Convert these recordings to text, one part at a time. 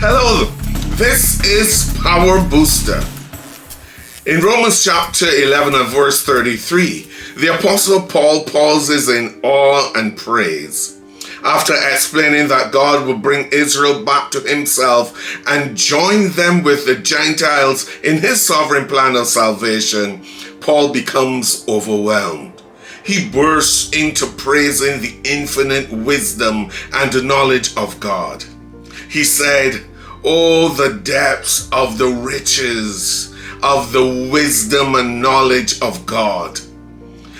Hello, this is Power Booster. In Romans chapter 11 and verse 33, the Apostle Paul pauses in awe and praise. After explaining that God will bring Israel back to himself and join them with the Gentiles in his sovereign plan of salvation, Paul becomes overwhelmed. He bursts into praising the infinite wisdom and knowledge of God. He said, "Oh, the depths of the riches of the wisdom and knowledge of God.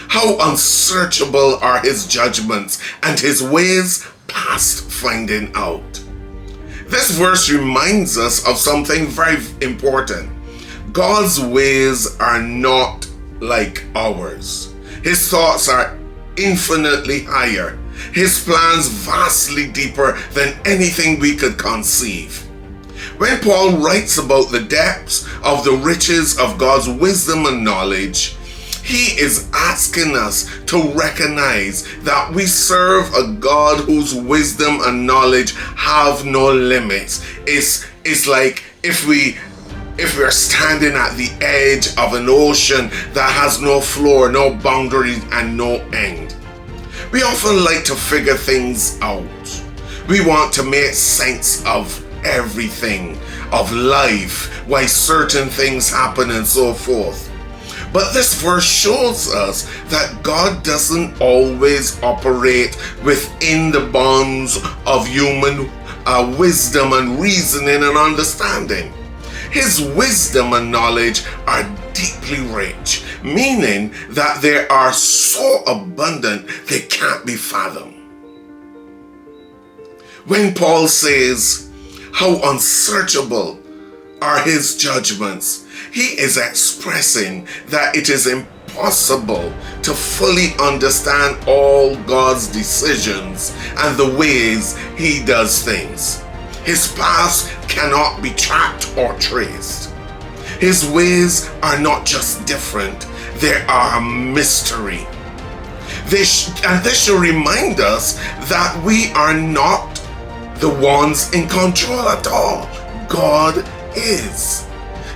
How unsearchable are his judgments and his ways past finding out." This verse reminds us of something very important. God's ways are not like ours. His thoughts are infinitely higher. His plans vastly deeper than anything we could conceive. When Paul writes about the depths of the riches of God's wisdom and knowledge, he is asking us to recognize that we serve a God whose wisdom and knowledge have no limits. It's like if we're standing at the edge of an ocean that has no floor, no boundaries, and no end. We often like to figure things out. We want to make sense of everything, of life, why certain things happen and so forth. But this verse shows us that God doesn't always operate within the bounds of human wisdom and reasoning and understanding. His wisdom and knowledge are deeply rich, meaning that they are so abundant they can't be fathomed. When Paul says, "How unsearchable are his judgments," he is expressing that it is impossible to fully understand all God's decisions and the ways he does things. His paths cannot be tracked or traced. His ways are not just different, they are a mystery. This should remind us that we are not the ones in control at all. God is.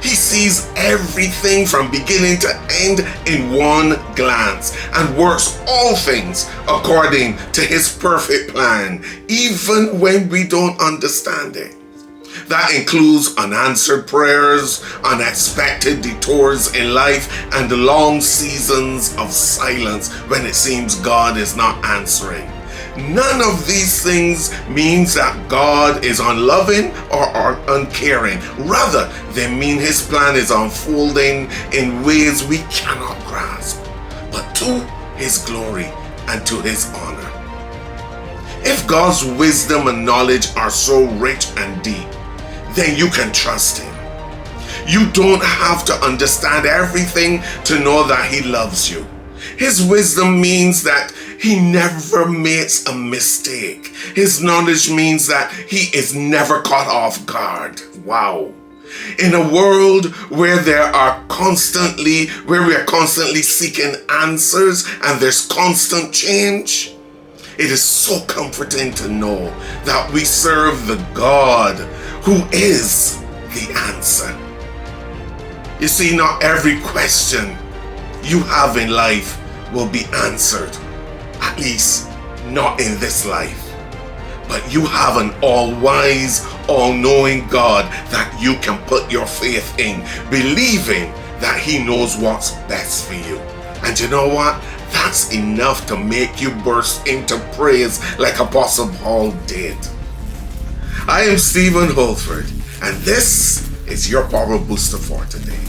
He sees everything from beginning to end in one glance and works all things according to his perfect plan, even when we don't understand it. That includes unanswered prayers, unexpected detours in life, and long seasons of silence when it seems God is not answering. None of these things means that God is unloving or uncaring. Rather, they mean his plan is unfolding in ways we cannot grasp, but to his glory and to his honor. If God's wisdom and knowledge are so rich and deep, then you can trust him. You don't have to understand everything to know that he loves you. His wisdom means that he never makes a mistake. His knowledge means that he is never caught off guard. Wow. In a world where we are constantly seeking answers and there's constant change, it is so comforting to know that we serve the God who is the answer. You see, not every question you have in life will be answered, at least not in this life. But you have an all-wise, all-knowing God that you can put your faith in, believing that he knows what's best for you. And you know what? That's enough to make you burst into praise like Apostle Paul did. I am Stephen Holford, and this is your Power Booster for today.